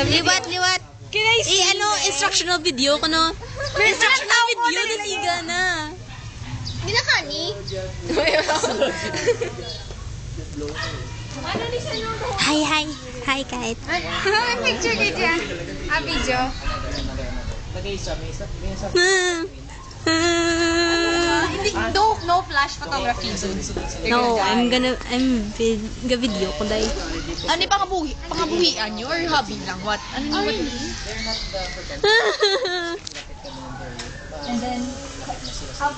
Liwat. Can I see? Instructional video ko, no? Instructional video, nasiga na. Hindi na honey. Hi, kahit. Picture ka dyan. Video. No flash photography. No, I'm video ko dahil. Ano yung pangabuhian nyo or hobby lang? What? Ano yung And then, how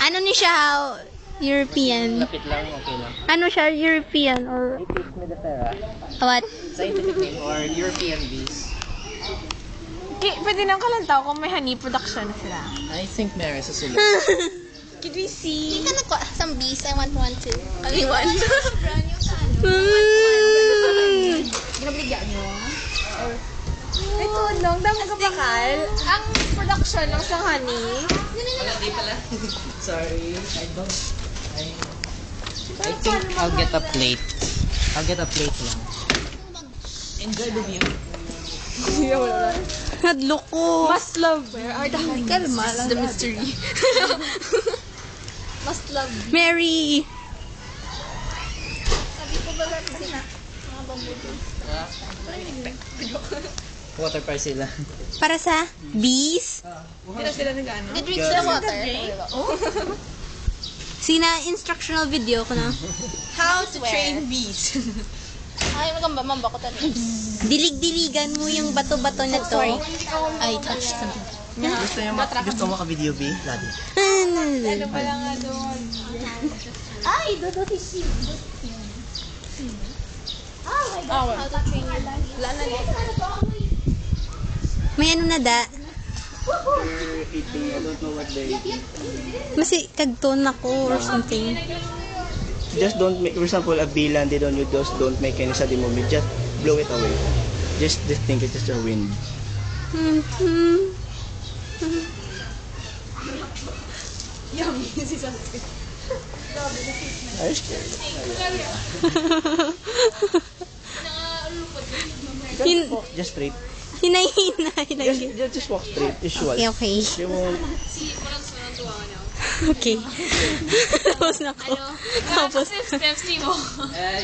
Ano ni siya? European. Lapit lang, okay lang. Ano siya? European or It is Medifera. what? Scientific name or European bees. Pwede nang kalantaw kung may honey production na sila. I think meron sa sulat. Can we see? Hindi ka na some bees. I want one too. Only one. Ginabligyan nyo? Ito, nung damo ka bakal. Ang production ng isang honey. Wala, di pala. Sorry, I think I'll get a plate. I'll get a plate lang. Enjoy the view. Hadlo ko. Must love. Where are the honey? Kalma lang. The mystery. Must love. Mary. Sabi ko ba sila? Mga bambuto. Water park sila. Para sa bees. Hindi na sila nag-ano. They drink the water. Sina instructional video ko na. How to train bees. Ay, magamba ko talaga. Dilig-diligan mo yung bato-bato na to. I touched something. Gusto mo ka-video, B? Lagi. Ano pa lang nga doon? Ay, dodo si Oh my God, how to train your dog. Wala na din. May ano na da. They're eating, I don't know what they're eating. Masi kagton ako or something. Just don't make, for example, a bilan, you just don't make any sudden movement, just blow it away. Just think it is your wind. Yummy. Si Sanskrit. Are you scared? Just straight. Hinay-hinay. Just walk straight, usual. Okay. You won't, Okay. Tapos na ako. Tapos.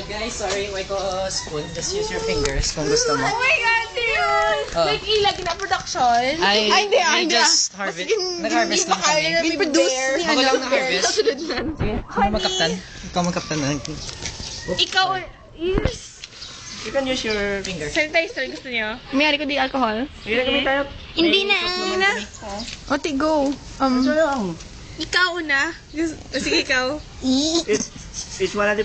Guys, sorry, wait ko spoon. Just use your fingers kung gusto mo. Oh my God, serious? Like, ilag na production? I just nag-harvest lang kami. We produce. Ako lang na-harvest. Sino magkaptan? Ikaw magkaptan na. Ikaw, yes. you can use your Finger. Sanitizer, gusto niyo? Mayari ko di alcohol. Kami tayo. Hindi na. Oti, go. Ito lang. Ikaw na. Sige, ikaw. It's 100%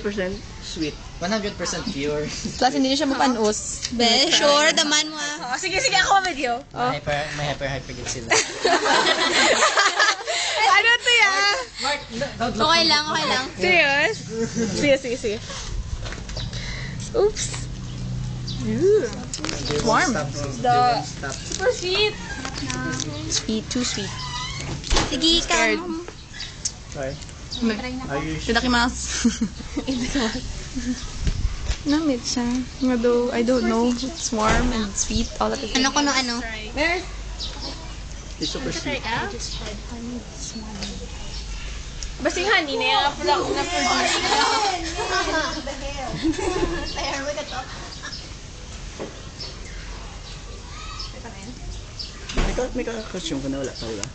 sweet. 100% pure. Plus, hindi na siya mapanus. Be, sure, daman mo ah. Oh, sige, ako video. May hyper sila. Ano to yan? Mark, Okay lang. Serious? Sige. Oops. warm. Super sweet. Sweet, too sweet. Sige, ikaw. Sorry. Are you sure? Itadakimasu. Namit siya. Although, I don't know. It's warm and sweet all at the same Ano ko no ano? It's super sweet. Basta yung honey na yung na-produce. There, look at that. May ka-costume ka na wala pa, diba?